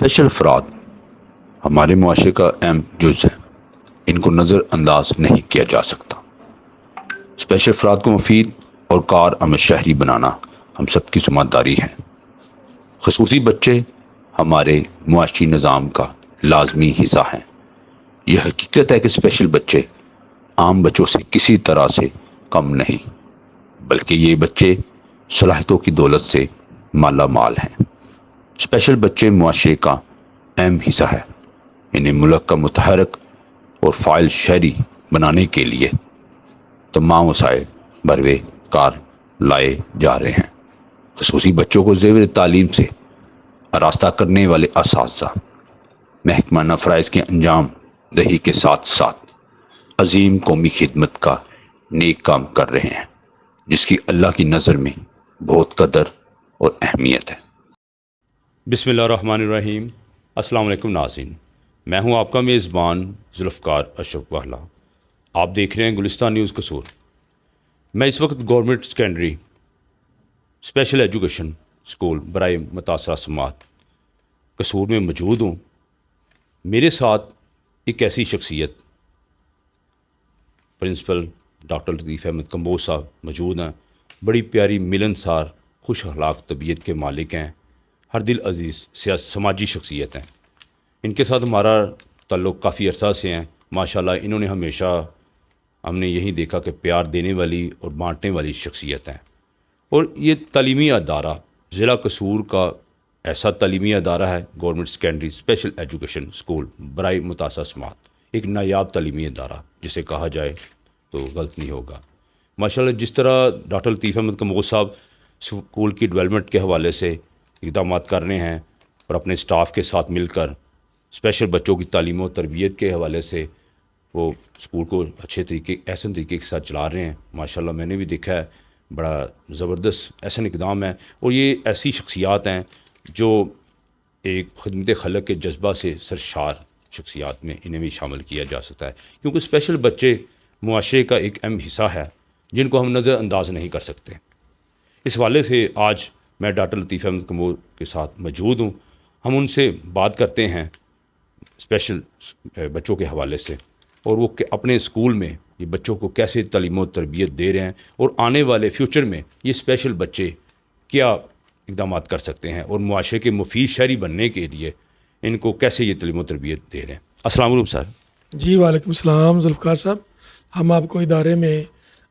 Special अफराद हमारे मुआशरे का अहम जुज़ है, इनको नज़रअंदाज नहीं किया जा सकता। स्पेशल अफराद को मुफीद और कार आमद शहरी बनाना हम सब की ज़िम्मेदारी है। ख़ुसूसी बच्चे हमारे मुआशरी निज़ाम का लाजमी हिस्सा हैं। यह हकीकत है कि स्पेशल बच्चे आम बच्चों से किसी तरह से कम नहीं, बल्कि ये बच्चे सलाहियतों की दौलत से माला माल हैं। स्पेशल बच्चे मुआशरे का अहम हिस्सा है। इन्हें मुल्क का मुतहरक और फ़ाइल शहरी बनाने के लिए तमाम वसाइल बरवे कार लाए जा रहे हैं। ख़ुसूसी बच्चों को ज़ेवर तालीम से आरास्ता करने वाले असातिज़ा महकमाना फ़राइज़ के अंजाम दही के साथ साथ अजीम कौमी खिदमत का नेक काम कर रहे हैं, जिसकी अल्लाह की नज़र में बहुत कदर और अहमियत है। बिस्मिल्लाहिर्रहमानिर्रहीम। अस्सलाम वालेकुम नाज़रीन, मैं हूं आपका मेज़बान जुल्फ़कार अशरफ वाला। आप देख रहे हैं गुलिस्तान न्यूज़ कसूर। मैं इस वक्त government secondary special education school बराए मुतासरा समात कसूर में मौजूद हूँ। मेरे साथ एक ऐसी शख्सियत प्रिंसिपल डॉक्टर लतीफ़ अहमद कंबोज साहब मौजूद हैं। बड़ी प्यारी मिलनसार खुश अखलाक तबीयत के मालिक हैं, हर दिल अजीज़ समाजी शख्सियत हैं। इनके साथ हमारा ताल्लुक़ काफ़ी अरसा से हैं। माशाल्लाह इन्होंने हमेशा हमने यही देखा कि प्यार देने वाली और बांटने वाली शख्सियत हैं। और ये तालीमी अदारा ज़िला कसूर का ऐसा तालीमी अदारा है, government secondary special education school बराए मुतासरा समात, एक नायाब तालीमी अदारा जिसे कहा जाए तो गलत नहीं होगा। माशाल्लाह जिस तरह डॉक्टर लतीफ़ अहमद कंबोज साहब स्कूल की डेवलपमेंट के हवाले से इक़दाम कर रहे हैं और अपने स्टाफ के साथ मिलकर स्पेशल बच्चों की तालीम और तरबियत के हवाले से वो स्कूल को अच्छे तरीके एहसन तरीके के साथ चला रहे हैं। माशाल्लाह मैंने भी देखा है, बड़ा ज़बरदस्त एहसन इक़दाम है। और ये ऐसी शख्सियात हैं जो एक खिदमत खलक के जज्बा से सरशार शख्सियात में इन्हें भी शामिल किया जा सकता है, क्योंकि स्पेशल बच्चे मुआशरे का एक अहम हिस्सा है जिनको हम नज़रअंदाज नहीं कर सकते। इस हवाले से आज मैं डॉक्टर लतीफ़ अहमद कंबोज के साथ मौजूद हूँ। हम उनसे बात करते हैं स्पेशल बच्चों के हवाले से, और वो अपने स्कूल में ये बच्चों को कैसे तालीम और तरबियत दे रहे हैं, और आने वाले फ्यूचर में ये स्पेशल बच्चे क्या इक़दाम कर सकते हैं और मुआशरे के मुफीद शहरी बनने के लिए इनको कैसे ये तालीम और तरबियत दे रहे हैं। अस्सलाम वालेकुम सर। जी वालेकुम सलाम जुल्फ़कार साहब, हम आपको इदारे में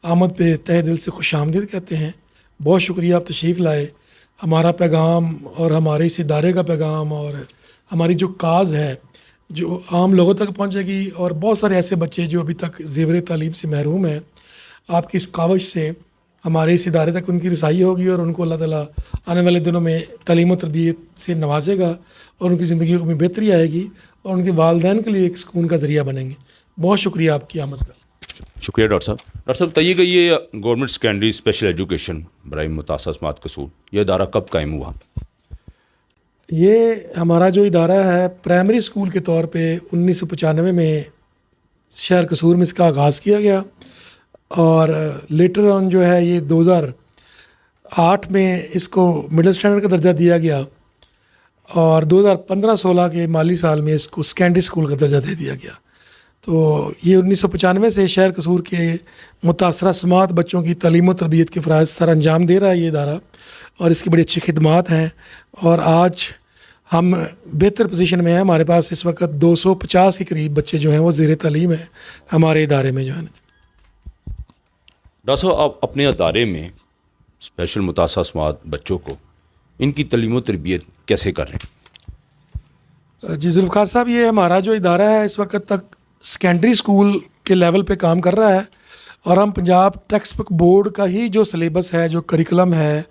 आमद पे तहे दिल से खुश आमदीद कहते हैं। बहुत शुक्रिया आप तशरीफ़ लाए। हमारा पैगाम और हमारे इस इदारे का पैगाम और हमारी जो काज है जो आम लोगों तक पहुंचेगी, और बहुत सारे ऐसे बच्चे जो अभी तक ज़ेवर तालीम से महरूम हैं, आपकी इस कावश से हमारे इस इदारे तक उनकी रसाई होगी और उनको अल्लाह ताला आने वाले दिनों में तालीम और तरबियत से नवाजेगा और उनकी ज़िंदगी में बेहतरी आएगी और उनके वालिदैन के लिए एक सुकून का ज़रिया बनेंगे। बहुत शुक्रिया आपकी आमद का। शुक्रिया डॉक्टर साहब। डॉक्टर साहब बताइएगा, ये गवर्नमेंट सेकेंडरी स्पेशल एजुकेशन बराए मुतासरा समात कसूर, ये अदारा कब कायम हुआ? ये हमारा जो इदारा है प्राइमरी स्कूल के तौर पे 1995 में शहर कसूर में इसका आगाज़ किया गया, और लेटर ऑन जो है ये 2008 में इसको मिडिल स्टैंडर्ड का दर्जा दिया गया, और 2015-16 के माली साल में इसको सेकेंडरी स्कूल का दर्जा दे दिया गया। तो ये 1995 से शहर कसूर के मुतासरा समात बच्चों की तालीम और तरबियत के फ़राइज़ सर अंजाम दे रहा है ये इदारा, और इसकी बड़ी अच्छी खिदमात हैं। और आज हम बेहतर पोजीशन में हैं। हमारे पास इस वक्त 250 के करीब बच्चे जो हैं वो ज़ेर तालीम हैं हमारे इदारे में जो है। डॉक्टर साहब, आप अपने अदारे में स्पेशल मुतासरा समात बच्चों को इनकी तालीम और तरबियत कैसे कर रहे हैं? जी जुल्फ़कार साहब, ये हमारा जो इदारा है इस वक्त तक सेकेंडरी स्कूल के लेवल पे काम कर रहा है, और हम पंजाब टेक्स्ट बुक बोर्ड का ही जो सिलेबस है, जो करिकुलम है,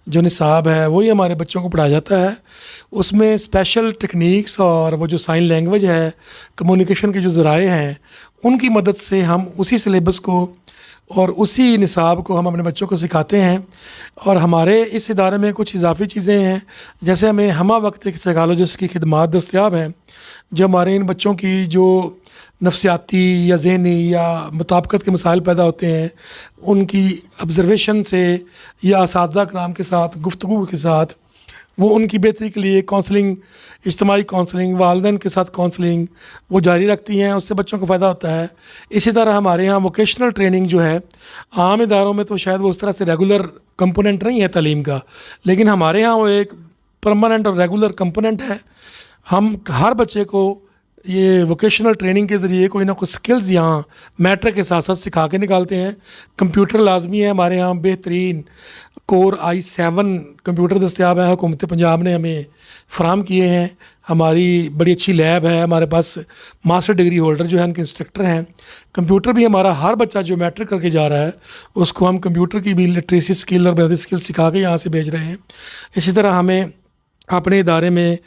जो निसाब है, वही हमारे बच्चों को पढ़ाया जाता है। उसमें स्पेशल टेक्निक्स और वो जो साइन लैंग्वेज है, कम्युनिकेशन के जो ज़राए हैं, उनकी मदद से हम उसी सिलेबस को और उसी निसाब को हम अपने बच्चों को सिखाते हैं। और हमारे इस इदारे में कुछ इजाफी चीज़ें हैं, जैसे हमें हमा वक्त एक साइकोलॉजिस्ट की खिदमात दस्तयाब हैं, जो हमारे इन बच्चों की जो नफ्सियाती या ज़हनी या मुताबिकत के मसाइल पैदा होते हैं, उनकी ऑब्ज़र्वेशन से या असातिज़ा कराम के साथ गुफ्तगू के साथ वो उनकी बेहतरी के लिए काउंसलिंग, इज्तिमाई काउंसलिंग, वालिदैन के साथ काउंसलिंग वो जारी रखती हैं, उससे बच्चों को फ़ायदा होता है। इसी तरह हमारे यहाँ वोकेशनल ट्रेनिंग जो है, आम इदारों में तो शायद वो उस तरह से रेगुलर कंपोनेंट नहीं है तालीम का, लेकिन हमारे यहाँ वो एक परमानेंट और रेगुलर कंपोनेंट है। हम हर बच्चे को ये वोकेशनल ट्रेनिंग के ज़रिए कोई ना कोई स्किल्स यहाँ मैट्रिक के साथ साथ सिखा के निकालते हैं। कंप्यूटर लाजमी है हमारे यहाँ, बेहतरीन कोर i7 कंप्यूटर दस्तियाब है, हुकूमत पंजाब ने हमें फ़राम किए हैं। हमारी बड़ी अच्छी लैब है, हमारे पास मास्टर डिग्री होल्डर जो है उनके इंस्ट्रक्टर हैं। कंप्यूटर भी हमारा हर बच्चा जो मैट्रिक करके जा रहा है उसको हम कंप्यूटर की भी लिटरेसी स्किल और बुनियादी स्किल सिखा के यहाँ से भेज रहे हैं। इसी तरह हमें अपने इदारे में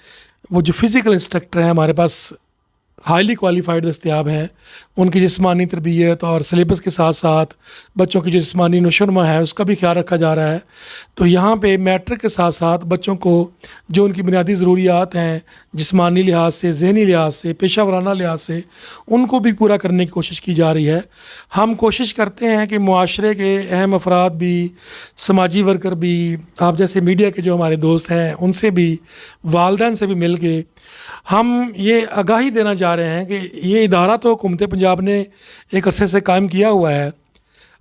वो जो फ़िज़िकल इंस्ट्रक्टर हैं हमारे पास हाईली क्वालिफाइड दस्तियाब हैं, उनकी जिस्मानी तरबियत और सिलेबस के साथ साथ बच्चों की जो जिस्मानी नशोनमा है उसका भी ख्याल रखा जा रहा है। तो यहाँ पे मैट्रिक के साथ साथ बच्चों को जो उनकी बुनियादी ज़रूरियात हैं, जिस्मानी लिहाज से, ज़हनी लिहाज से, पेशा वराना लिहाज से, उनको भी पूरा करने की कोशिश की जा रही है। हम कोशिश करते हैं कि मुआशरे के अहम अफराद भी, समाजी वर्कर भी, आप जैसे मीडिया के जो हमारे दोस्त हैं उनसे भी, वालिदैन से भी मिल के हम ये आगाही देना चाह रहे हैं कि ये इदारा तो हुकूमत पंजाब ने एक अरसे से कायम किया हुआ है।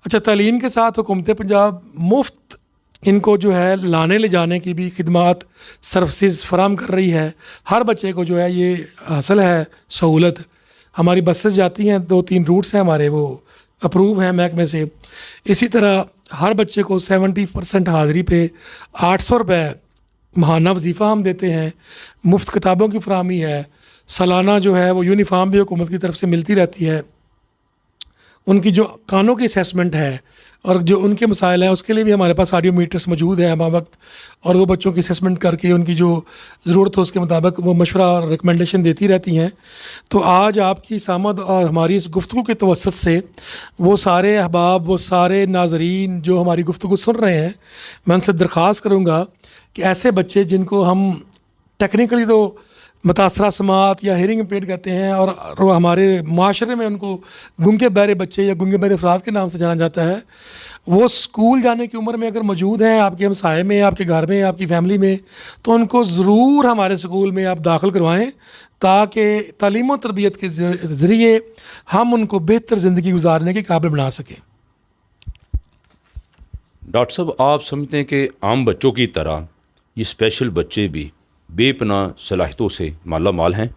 अच्छा, तालीम के साथ हुकूमत पंजाब मुफ्त इनको जो है लाने ले जाने की भी खिदमात सर्विसेज फराम कर रही है। हर बच्चे को जो है ये हासिल है सहूलत। हमारी बसेस जाती हैं, 2-3 रूट्स हैं हमारे, वो अप्रूव हैं महकमे से। इसी तरह हर बच्चे को 70% हाज़िरी पे 800 रुपये महाना वजीफ़ा हम देते हैं। मुफ्त किताबों की फराहमी है। सालाना जो है वो यूनिफॉर्म भी हुकूमत की तरफ से मिलती रहती है। उनकी जो कानों की असेसमेंट है और जो उनके मसाइल हैं उसके लिए भी हमारे पास ऑडियो मीटर्स मौजूद हैं हर वक्त, और वो बच्चों की असेसमेंट करके उनकी जो ज़रूरत हो उसके मुताबिक वो मशवरा और रिकमेंडेशन देती रहती हैं। तो आज आपकी सामद और हमारी इस गुफ्तगू के तवस्सुत से वो सारे अहबाब, वो सारे नाज़रीन जो हमारी गुफ्तगू सुन रहे हैं, मैं उनसे दरख्वास्त करूँगा कि ऐसे बच्चे जिनको हम टेक्निकली तो मुतासरा समात या हेयरिंग इम्पेयर्ड कहते हैं और हमारे माशरे में उनको गूंगे बहरे बच्चे या गूंगे बहरे अफराद के नाम से जाना जाता है, वो स्कूल जाने की उम्र में अगर मौजूद हैं आपके हमसाए में, आपके घर में, आपकी फैमिली में, तो उनको ज़रूर हमारे स्कूल में आप दाखिल करवाएं ताकि तालीम और तरबियत के ज़रिए हम उनको बेहतर ज़िंदगी गुजारने के काबिल बना सकें। डॉक्टर साहब, आप समझते हैं कि आम बच्चों की तरह ये स्पेशल बच्चे भी बेपनाह सलाहियतों से माला माल हैं?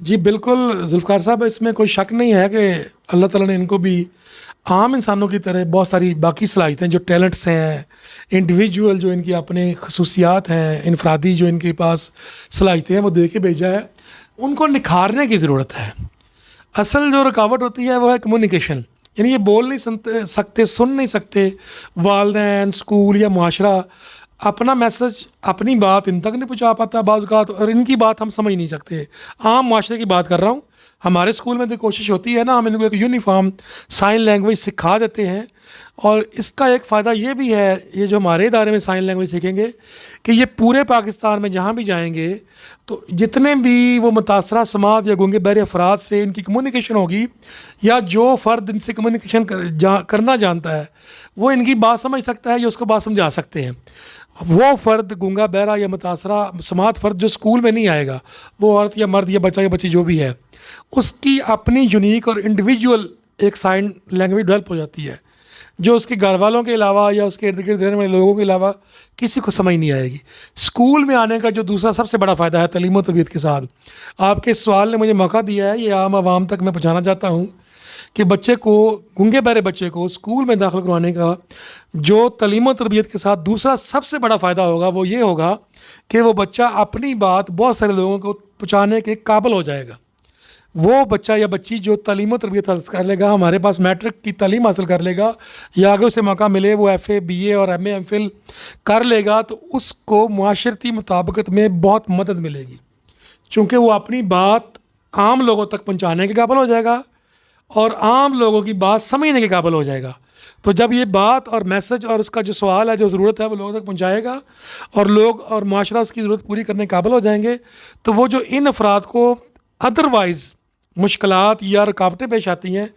जी बिल्कुल जुल्फ़िकार साहब, इसमें कोई शक नहीं है कि अल्लाह ताला ने इनको भी आम इंसानों की तरह बहुत सारी बाकी सलाहियतें, जो टैलेंट्स हैं, इंडिविजुअल जो इनकी अपने खसूसियात हैं, इनफरादी जो इनके पास सलाहियतें हैं, वो दे के भेजा है। उनको निखारने की ज़रूरत है। असल जो रुकावट होती है वो है कम्युनिकेशन, यानी ये बोल नहीं सकते, सुन नहीं सकते। वालिदैन, स्कूल या मुआशरा अपना मैसेज, अपनी बात इन तक नहीं पहुंचा पाता बाज़ औक़ात, और इनकी बात हम समझ नहीं सकते। आम मुआशरे की बात कर रहा हूँ। हमारे स्कूल में तो कोशिश होती है ना, हम इनको एक यूनिफॉर्म साइन लैंग्वेज सिखा देते हैं, और इसका एक फ़ायदा ये भी है, ये जो हमारे इदारे में साइन लैंग्वेज सीखेंगे कि ये पूरे पाकिस्तान में जहाँ भी जाएंगे तो जितने भी वो मुतासरा समात या गूंगे बहरे अफराद से इनकी कम्युनिकेशन होगी, या जो फ़र्द इनसे कम्युनिकेशन करना जानता है वो इनकी बात समझ सकता है या उसको बात समझा सकते हैं। वो फ़र्द गूंगा बहरा या मुतासरा समात फ़र्द जो स्कूल में नहीं आएगा, वो औरत या मर्द या बच्चा या बच्ची जो भी है, उसकी अपनी यूनिक और इंडिविजुअल एक साइन लैंग्वेज डेवलप हो जाती है, जो उसके घर वालों के अलावा या उसके इर्द गिर्द रहने वाले लोगों के अलावा किसी को समझ नहीं आएगी। स्कूल में आने का जो दूसरा सबसे बड़ा फ़ायदा है तालीम और तरबियत के साथ, आपके सवाल ने मुझे मौका दिया है, ये आम आवाम तक मैं पहुँचाना चाहता हूँ कि बच्चे को, गूंगे बहरे बच्चे को स्कूल में दाखिल करवाने का जो तालीम और तरबियत के साथ दूसरा सबसे बड़ा फ़ायदा होगा वो ये होगा कि वो बच्चा अपनी बात बहुत सारे लोगों को पहुँचाने के काबिल हो जाएगा। वो बच्चा या बच्ची जो तालीम और तरबियत हासिल कर लेगा, हमारे पास मैट्रिक की तालीम हासिल कर लेगा, या आगे उसे मौका मिले वो FA, BA और MA MPhil कर लेगा, तो उसको मुआशरती मुताबिकत में बहुत मदद मिलेगी, चूँकि वो अपनी बात आम लोगों तक पहुँचाने के काबिल हो जाएगा और आम लोगों की बात समझने के काबिल हो जाएगा। तो जब ये बात और मैसेज और उसका जो सवाल है, जो ज़रूरत है, वो लोगों तक पहुँचाएगा और लोग और माशरा उसकी ज़रूरत पूरी करने के काबिल हो जाएंगे, तो वो जो इन अफराद को अदरवाइज़ मुश्किलात या रुकावटें पेश आती हैं,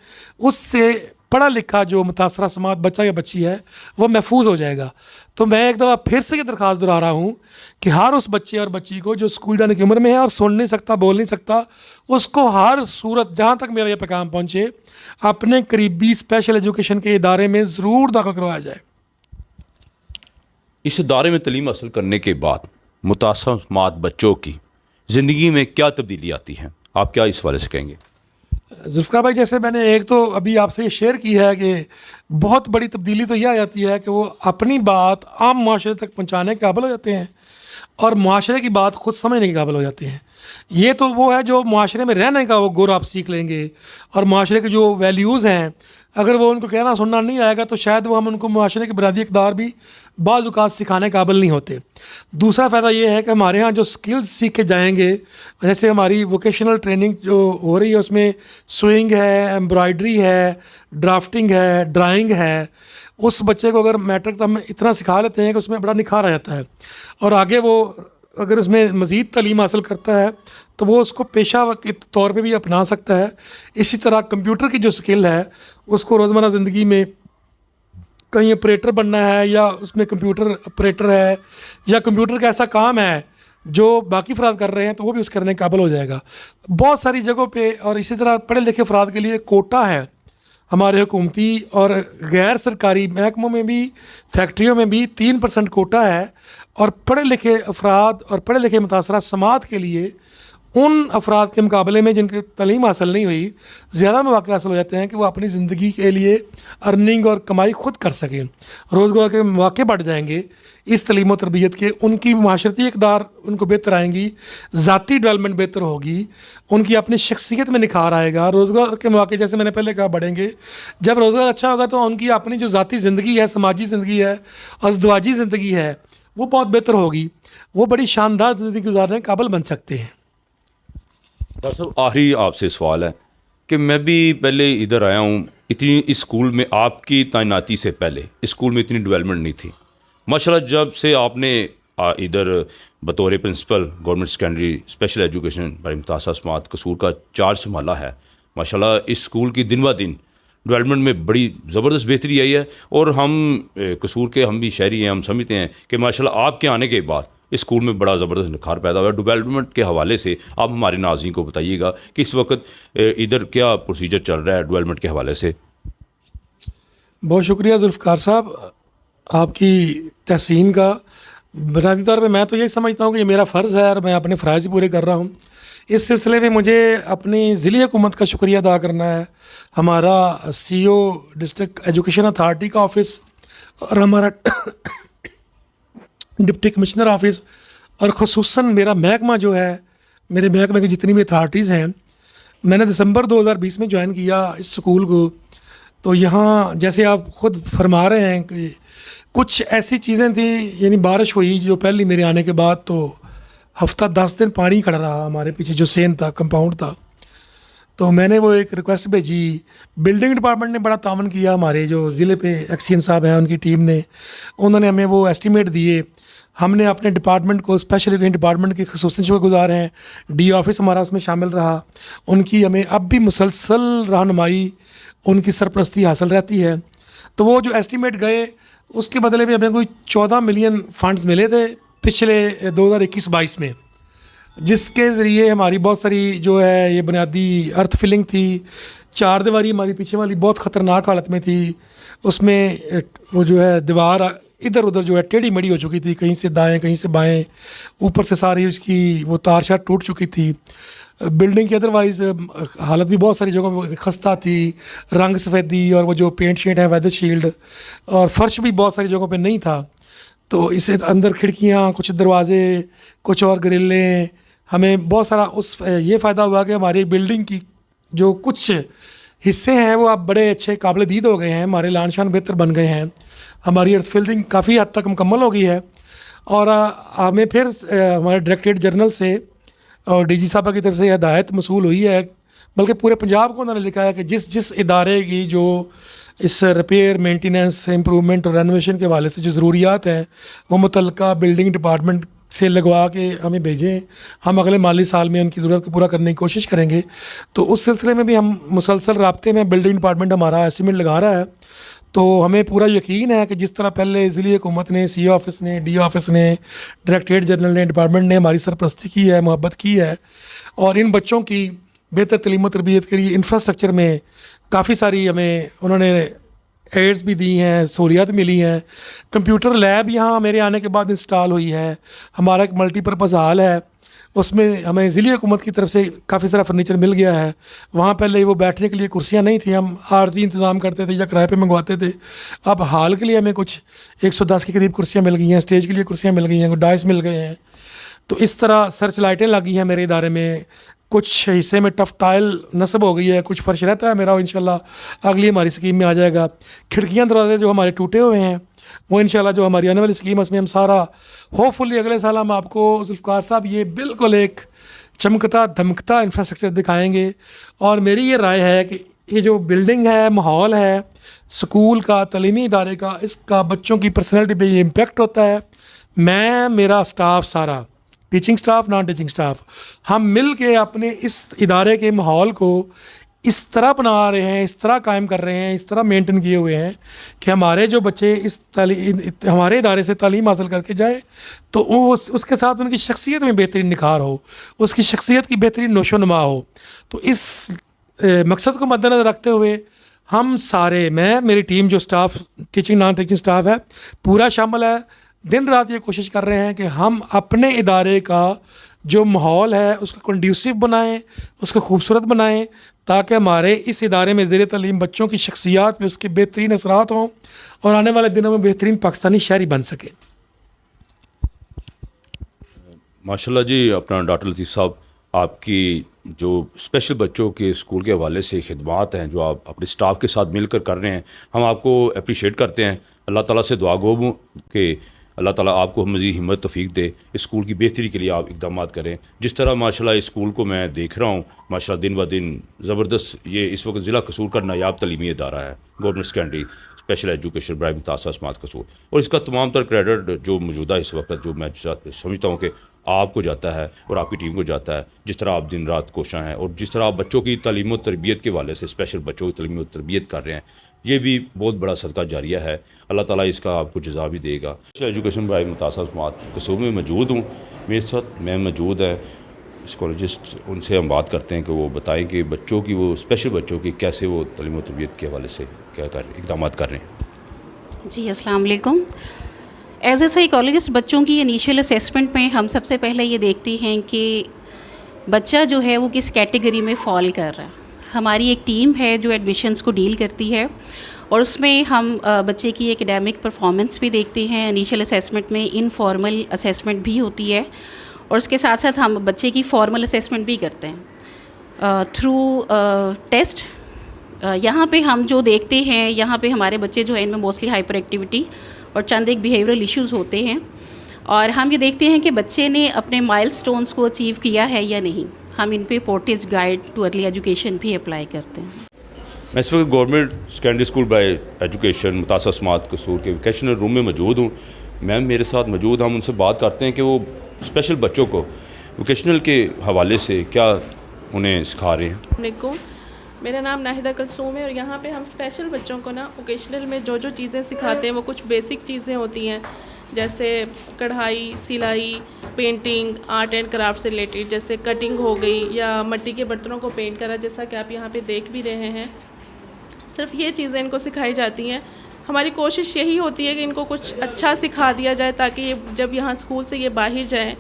उससे पढ़ा लिखा जो मुतासरा समात बच्चा या बच्ची है वो महफूज हो जाएगा। तो मैं एक दफ़ा फिर से ये दरख्वास्त दोहरा रहा हूँ कि हर उस बच्चे और बच्ची को जो स्कूल जाने की उम्र में है और सुन नहीं सकता, बोल नहीं सकता, उसको हर सूरत, जहाँ तक मेरा ये पैगाम पहुँचे, अपने करीबी स्पेशल एजुकेशन के इदारे में ज़रूर दाखिल करवाया जाए। इस इदारे में तलीम हासिल करने के बाद मुतासर समात बच्चों की ज़िंदगी में क्या तब्दीली आती है, आप क्या इस हवाले से कहेंगे? जुल्फ़िकार भाई, जैसे मैंने एक तो अभी आपसे ये शेयर की है कि बहुत बड़ी तब्दीली तो यह आ जाती है कि वो अपनी बात आम माशरे तक पहुँचाने के काबिल हो जाते हैं और माशरे की बात खुद समझने के काबिल हो जाते हैं। ये तो वो है जो माशरे में रहने का वो गुर आप सीख लेंगे और माशरे के जो वैल्यूज़ हैं, अगर वो उनको कहना सुनना नहीं आएगा तो शायद वो हम उनको माशरे के बुनियादी इक़दार भी बाज़ औक़ात सिखाने के काबिल नहीं होते। दूसरा फ़ायदा ये है कि हमारे यहाँ जो स्किल्स सीख के जाएंगे, जैसे हमारी वोकेशनल ट्रेनिंग जो हो रही है उसमें स्विंग है, एम्ब्रॉयडरी है, ड्राफ्टिंग है, ड्राइंग है, उस बच्चे को अगर मैट्रिक तक हम इतना सिखा लेते हैं कि उसमें बड़ा निखार आ जाता है और आगे वो अगर उसमें मज़ीद तालीम हासिल करता है तो वो उसको पेशा के तौर पे भी अपना सकता है। इसी तरह कंप्यूटर की जो स्किल है उसको रोज़मर्रा ज़िंदगी में कहीं ऑपरेटर बनना है या उसमें कंप्यूटर ऑपरेटर है या कंप्यूटर का ऐसा काम है जो बाकी अफराद कर रहे हैं तो वो भी उस करने के काबिल हो जाएगा बहुत सारी जगहों पे। और इसी तरह पढ़े लिखे अफराद के लिए कोटा है हमारे हुकूमती और गैर सरकारी महकमों में भी, फैक्ट्रियों में भी 3% कोटा है। और पढ़े लिखे अफराद और पढ़े लिखे मुतासरा समात के लिए उन अफराद के मुकाबले में जिनकी तालीम हासिल नहीं हुई ज़्यादा मौक़े हासिल हो जाते हैं कि वो अपनी ज़िंदगी के लिए अर्निंग और कमाई खुद कर सकें, रोज़गार के मौक़े बढ़ जाएंगे इस तालीम और तरबियत के। उनकी माशरती इक़दार उनको बेहतर आएंगी, ज़ाती डेवलपमेंट बेहतर होगी, उनकी अपनी शख्सियत में निखार आएगा, रोज़गार के मौक़े जैसे मैंने पहले कहा बढ़ेंगे। जब रोज़गार अच्छा होगा तो उनकी अपनी जो ज़ाती ज़िंदगी है, समाजी ज़िंदगी है और अज़दवाजी ज़िंदगी है वो बहुत बेहतर होगी, वो बड़ी शानदार ज़िंदगी गुजारने के काबिल बन सकते हैं। डॉक्टर साहब, आखिरी आपसे सवाल है कि मैं भी पहले इधर आया हूँ, इतनी इस स्कूल में आपकी तैनाती से पहले इस स्कूल में इतनी डेवलपमेंट नहीं थी। माशाल्लाह जब से आपने इधर बतौर principal government secondary special education बारे मुतासरा समात कसूर का चार्ज संभाला है, माशाल्लाह इस स्कूल की दिन ब दिन डेवलपमेंट में बड़ी ज़बरदस्त बेहतरी आई है। और हम कसूर के हम भी शहरी हैं, हम समझते हैं कि माशाल्लाह आपके आने के बाद इस स्कूल में बड़ा ज़बरदस्त निखार पैदा हुआ है। डेवलपमेंट के हवाले से आप हमारे नाज़रीन को बताइएगा कि इस वक्त इधर क्या प्रोसीजर चल रहा है डेवलपमेंट के हवाले से। बहुत शुक्रिया जुल्फ़िकार साहब आपकी तहसीन का। बुनियादी तौर पे मैं तो यही समझता हूँ कि ये मेरा फ़र्ज़ है और मैं अपने फ़राइज़ पूरे कर रहा हूँ। इस सिलसिले में मुझे अपनी ज़िली हुकूमत का शुक्रिया अदा करना है, हमारा CEO डिस्ट्रिक्ट एजुकेशन अथॉरिटी का ऑफ़िस और हमारा डिप्टी कमिश्नर ऑफ़िस और ख़ुसूसन मेरा महकमा जो है, मेरे महकमे की जितनी भी अथॉरिटीज़ हैं। मैंने दिसंबर 2020 में ज्वाइन किया इस स्कूल को। तो यहाँ जैसे आप ख़ुद फरमा रहे हैं कि कुछ ऐसी चीज़ें थी, यानी बारिश हुई जो पहली मेरे आने के बाद तो हफ्ता 10 दिन पानी खड़ा रहा हमारे पीछे जो सेन था, कंपाउंड था। तो मैंने वो एक रिक्वेस्ट भेजी, बिल्डिंग डिपार्टमेंट ने बड़ा तावन किया, हमारे जो ज़िले पे एक्सीएन साहब हैं उनकी टीम ने, उन्होंने हमें वो एस्टीमेट दिए। हमने अपने डिपार्टमेंट को, स्पेशल एजुकेशन डिपार्टमेंट के खसूसी शुक्रगुज़ार हैं, डी ऑफिस हमारा उसमें शामिल रहा, उनकी हमें अब भी मुसलसल रहनुमाई, उनकी सरपरस्ती हासिल रहती है। तो वो जो एस्टीमेट गए उसके बदले में हमें कोई 14 मिलियन फ़ंड्स मिले थे पिछले 2021-22 में, जिसके ज़रिए हमारी बहुत सारी जो है ये बुनियादी अर्थ फिलिंग थी। 4 दीवारी हमारी पीछे वाली बहुत ख़तरनाक हालत में थी, उसमें वो जो है दीवार इधर उधर जो है टेढ़ी मेढ़ी हो चुकी थी, कहीं से दाएं कहीं से बाएं, ऊपर से सारी उसकी वो तार शार टूट चुकी थी। बिल्डिंग की अदरवाइज़ हालत भी बहुत सारी जगहों पर खस्ता थी, रंग सफ़ेदी और वो जो पेंट शेंट है वेदर शील्ड, और फ़र्श भी बहुत सारी जगहों पे नहीं था। तो इसे अंदर खिड़कियाँ, कुछ दरवाज़े, कुछ और ग्रिलें, हमें बहुत सारा उस ये फ़ायदा हुआ कि हमारी बिल्डिंग की जो कुछ हिस्से हैं वो अब बड़े अच्छे काबिल दीद हो गए हैं, हमारे लान शान बेहतर बन गए हैं, हमारी अर्थ फिलिंग काफ़ी हद तक मुकम्मल हो गई है। और हमें फिर हमारे डायरेक्टरेट जनरल से और DG साहब की तरफ से हदायत मसूल हुई है, बल्कि पूरे पंजाब को उन्होंने लिखा है कि जिस जिस इदारे की जो इस रिपेयर, मेंटेनेंस, इम्प्रूवमेंट और रेनोवेशन के हवाले से जो ज़रूरियात हैं वो मुतल्लिका बिल्डिंग डिपार्टमेंट से लगवा के हमें भेजें, हम अगले माली साल में उनकी ज़रूरत को पूरा करने की कोशिश करेंगे। तो उस सिलसिले में भी हम मुसलसल राब्ते में, बिल्डिंग डिपार्टमेंट हमारा एस्टीमेट लगा रहा है। तो हमें पूरा यकीन है कि जिस तरह पहले ज़िली हुकूमत ने, सी ऑफिस ने, डी ऑफिस ने, डायरेक्टरेट जनरल ने, डिपार्टमेंट ने हमारी सरपरस्ती की है, मोहब्बत की है, और इन बच्चों की बेहतर तलीम और तरबियत के लिए इंफ्रास्ट्रक्चर में काफ़ी सारी हमें उन्होंने एड्स भी दी हैं, सहूलियात मिली हैं। कंप्यूटर लैब यहाँ मेरे आने के बाद इंस्टॉल हुई है। हमारा एक मल्टीपर्पज़ हॉल है, उसमें हमें ज़िली हुकूमत की तरफ से काफ़ी सारा फर्नीचर मिल गया है। वहाँ पहले वो बैठने के लिए कुर्सियाँ नहीं थी, हम आर्जी इंतज़ाम करते थे या किराए पे मंगवाते थे। अब हॉल के लिए हमें कुछ 110 के करीब कुर्सियाँ मिल गई हैं, स्टेज के लिए कुर्सियाँ मिल गई हैं, डाइस मिल गए हैं। तो इस तरह सर्च लाइटें लगी हैं मेरे इदारे में। कुछ हिस्से में टफ टाइल नस्ब हो गई है, कुछ फर्श रहता है मेरा, इंशाल्लाह अगली हमारी स्कीम में आ जाएगा। खिड़कियाँ दरवाजे जो हमारे टूटे हुए हैं वो इंशाल्लाह जो हमारी आने वाली स्कीम है उसमें हम सारा, होपफुली अगले साल हम आपको जुल्फ़कार साहब ये बिल्कुल एक चमकता धमकता इंफ्रास्ट्रक्चर दिखाएंगे। और मेरी ये राय है कि ये जो बिल्डिंग है, माहौल है स्कूल का, तलीमी इदारे का, इसका बच्चों की पर्सनैलिटी पे ये इम्पेक्ट होता है। मैं, मेरा स्टाफ सारा, teaching staff, non teaching staff, हम मिल के अपने इस इदारे के माहौल को इस तरह बना रहे हैं, इस तरह कायम कर रहे हैं, इस तरह मेंटेन किए हुए हैं कि हमारे जो बच्चे हमारे इदारे से तालीम हासिल करके जाए तो वो उसके साथ उनकी शख्सियत में बेहतरीन निखार हो, उसकी शख्सियत की बेहतरीन नोशोनुमा हो। तो इस मकसद को मद्देनज़र रखते हुए हम सारे, मैं, मेरी टीम जो staff, teaching non teaching staff है, पूरा शामिल है। दिन रात ये कोशिश कर रहे हैं कि हम अपने इदारे का जो माहौल है उसको कंड्यूसिव बनाएं, उसको खूबसूरत बनाएं, ताकि हमारे इस इदारे में ज़ेर तालीम बच्चों की शख्सियात पे उसके बेहतरीन असरात हों और आने वाले दिनों में बेहतरीन पाकिस्तानी शहरी बन सकें। माशाल्लाह जी, अपना डॉक्टर लतीफ़ साहब, आपकी जो स्पेशल बच्चों के स्कूल के हवाले से खिदमात हैं जो आप अपने स्टाफ के साथ मिलकर कर रहे हैं, हम आपको अप्रिशिएट करते हैं। अल्लाह ताला से दुआ गो हूँ कि अल्लाह ताला आपको मज़ीद हिम्मत तौफीक दे, इस स्कूल की बेहतरी के लिए आप इक़दाम करें। जिस तरह माशाल्लाह इस स्कूल को मैं देख रहा हूँ, माशाल्लाह दिन ब दिन ज़बरदस्त, ये इस वक्त ज़िला कसूर का नायाब तलीमी इदारा है, गवर्नमेंट सेकेंडरी स्पेशल एजुकेशन बराए मुतासा स्मात कसूर, और इसका तमाम तर क्रेडिट जो मौजूदा इस वक्त जो मैं समझता हूँ कि आपको जाता है और आपकी टीम को जाता है। जिस तरह आप दिन रात कोशां हैं और जिस तरह आप बच्चों की तालीम और तरबियत के हवाले से स्पेशल बच्चों की तालीम और तरबियत कर रहे हैं, ये भी बहुत बड़ा सदका जारिया है। अल्लाह ताला इसका आपको जज़ा भी देगा। एजुकेशन बराए मुतासा स्मात कसूर में मौजूद हूँ, मेरे साथ मैं मौजूद है साइकोलॉजिस्ट, उनसे हम बात करते हैं कि वो बताएं कि बच्चों की, वो स्पेशल बच्चों की कैसे वो तालीम और तरबियत के हवाले से क्या इक़दाम कर रहे हैं। जी, अस्सलाम वालेकुम। एज ए साइकोलॉजिस्ट बच्चों की इनिशियल असेसमेंट में हम सबसे पहले ये देखते हैं कि बच्चा जो है वो किस कैटेगरी में फ़ॉल कर रहा है। हमारी एक टीम है जो एडमिशन्स को डील करती है और उसमें हम बच्चे की एकेडमिक परफॉर्मेंस भी देखते हैं। इनिशियल असेसमेंट में इनफॉर्मल असेसमेंट भी होती है और उसके साथ साथ हम बच्चे की फॉर्मल असेसमेंट भी करते हैं थ्रू टेस्ट। यहाँ पे हम जो देखते हैं, यहाँ पे हमारे बच्चे जो हैं इनमें मोस्टली हाइपर एक्टिविटी और चंद एक बिहेवियरल इश्यूज़ होते हैं और हम ये देखते हैं कि बच्चे ने अपने माइलस्टोन्स को अचीव किया है या नहीं। हम इन पे portage guide to early education भी अप्लाई करते हैं। मैं इस वक्त गवर्नमेंट सेकेंडरी स्कूल बाय एजुकेशन मुतासा स्मात कसूर के वोकेशनल रूम में मौजूद हूँ। मैम मेरे साथ मौजूद, हम उनसे बात करते हैं कि वो स्पेशल बच्चों को वोकेशनल के हवाले से क्या उन्हें सिखा रहे हैं। मेरा नाम नाहिदा कलसूम है और यहाँ पे हम स्पेशल बच्चों को ना वोकेशनल में जो जो चीज़ें सिखाते हैं वो कुछ बेसिक चीज़ें होती हैं, जैसे कढ़ाई, सिलाई, पेंटिंग, आर्ट एंड क्राफ्ट से रिलेटेड, जैसे कटिंग हो गई या मिट्टी के बर्तनों को पेंट करा, जैसा कि आप यहाँ पे देख भी रहे हैं। सिर्फ ये चीज़ें इनको सिखाई जाती हैं। हमारी कोशिश यही होती है कि इनको कुछ अच्छा सिखा दिया जाए ताकि ये जब यहाँ स्कूल से ये बाहर जाएँ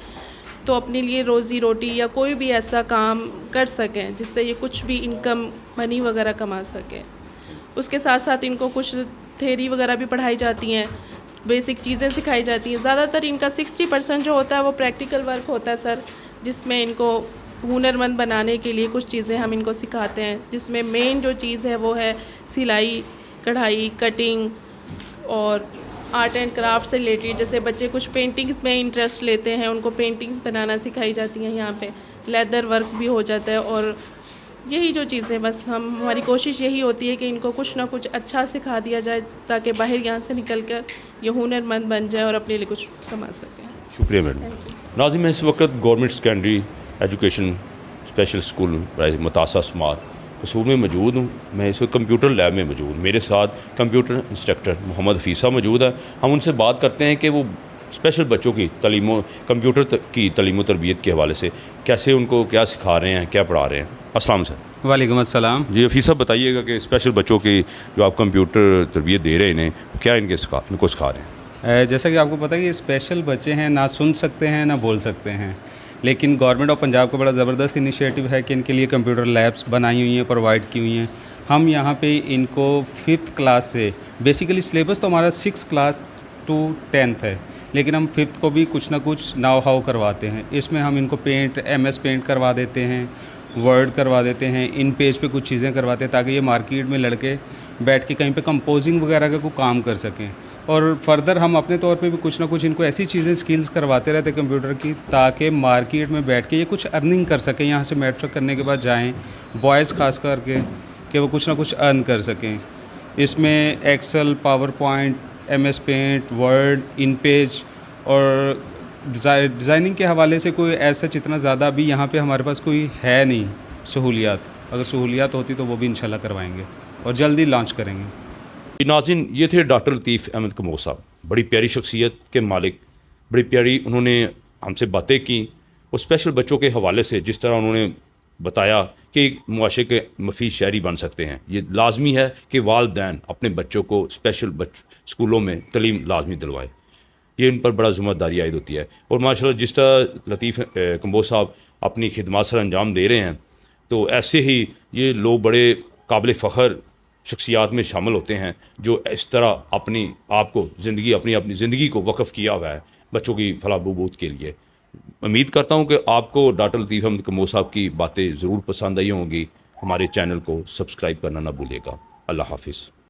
तो अपने लिए रोज़ी रोटी या कोई भी ऐसा काम कर सकें जिससे ये कुछ भी इनकम मनी वगैरह कमा सकें। उसके साथ साथ इनको कुछ थ्योरी वगैरह भी पढ़ाई जाती हैं, बेसिक चीज़ें सिखाई जाती हैं। ज़्यादातर इनका 60% जो होता है वो प्रैक्टिकल वर्क होता है सर, जिसमें इनको हुनरमंद बनाने के लिए कुछ चीज़ें हम इनको सिखाते हैं, जिसमें मेन जो चीज़ है वो है सिलाई, कढ़ाई, कटिंग और आर्ट एंड क्राफ्ट से रिलेटेड। जैसे बच्चे कुछ पेंटिंग्स में इंटरेस्ट लेते हैं, उनको पेंटिंग्स बनाना सिखाई जाती हैं। यहाँ पे लेदर वर्क भी हो जाता है और यही जो चीज़ें, बस हमारी कोशिश यही होती है कि इनको कुछ ना कुछ अच्छा सिखा दिया जाए ताकि बाहर यहाँ से निकल कर ये हुनरमंद बन जाए और अपने लिए कुछ कमा सकें। शुक्रिया मैडम। नाज़िम, मैं इस वक्त government secondary education special school मुतासा स्मार्ट कसूर में मौजूद हूँ। मैं इस वक्त कंप्यूटर लैब में मौजूद। मेरे साथ कंप्यूटर इंस्ट्रक्टर मोहम्मद हफीसा मौजूद है। हम उनसे बात करते हैं कि वो स्पेशल बच्चों की कंप्यूटर की तालीम तरबियत के हवाले से कैसे उनको क्या सिखा रहे हैं, क्या पढ़ा रहे हैं। अस्सलाम सर। वालेकुम अस्सलाम। जी हफीसा, बताइएगा कि स्पेशल बच्चों की जो आप कंप्यूटर तरबियत दे रहे हैं इन्हें, क्या इनको सिखा रहे हैं? जैसा कि आपको पता है कि स्पेशल बच्चे हैं, ना सुन सकते हैं ना बोल सकते हैं, लेकिन गवर्नमेंट ऑफ पंजाब का बड़ा ज़बरदस्त इनिशिएटिव है कि इनके लिए कंप्यूटर लैब्स बनाई हुई हैं, प्रोवाइड की हुई हैं। हम यहाँ पे इनको 5th क्लास से, बेसिकली सिलेबस तो हमारा 6 क्लास टू 10th है, लेकिन हम 5th को भी कुछ ना कुछ नाव हाउ करवाते हैं। इसमें हम इनको MS पेंट करवा देते हैं, वर्ड करवा देते हैं, इन पेज पे कुछ चीज़ें करवाते हैं ताकि ये मार्केट में लड़के बैठ के कहीं पे कंपोजिंग वगैरह का कोई काम कर सकें। और फर्दर हम अपने तौर पे भी कुछ ना कुछ इनको ऐसी चीज़ें स्किल्स करवाते रहते हैं कंप्यूटर की, ताकि मार्केट में बैठ के ये कुछ अर्निंग कर सकें। यहाँ से मैट्रिक करने के बाद जाएँ, बॉयज़ खास करके, कि वो कुछ ना कुछ अर्न कर सकें। इसमें Excel, power point, MS paint, Word, InPage और डिज़ाइनिंग के हवाले से कोई ऐसा इतना ज़्यादा अभी यहाँ पे हमारे पास कोई है नहीं सहूलियात। अगर सहूलियात होती तो वो भी इंशाल्लाह करवाएंगे और जल्दी लॉन्च करेंगे। नाज़रीन, ये थे डॉक्टर लतीफ़ अहमद कमबोज साहब, बड़ी प्यारी शख्सियत के मालिक। बड़ी प्यारी उन्होंने हमसे बातें की और स्पेशल बच्चों के हवाले से जिस तरह उन्होंने बताया कि मुआशरे के मफीद शहरी बन सकते हैं। ये लाजमी है कि वालिदैन अपने बच्चों को स्पेशल स्कूलों में तालीम लाजमी दिलवाए। ये इन पर बड़ा ज़िम्मेदारी आयद होती है। और माशाल्लाह जिस तरह लतीफ़ कमबोज साहब अपनी खिदमत सर अंजाम दे रहे हैं, तो ऐसे ही ये लोग बड़े काबिल फ़ख्र शख्सियात में शामिल होते हैं जो इस तरह अपनी अपनी ज़िंदगी को वक़्फ़ किया हुआ है बच्चों की फलाह बहबूद के लिए। उम्मीद करता हूँ कि आपको डॉक्टर लतीफ़ अहमद कमबोज साहब की बातें ज़रूर पसंद आई होंगी। हमारे चैनल को सब्सक्राइब करना ना भूलिएगा। अल्लाह हाफ़िज़।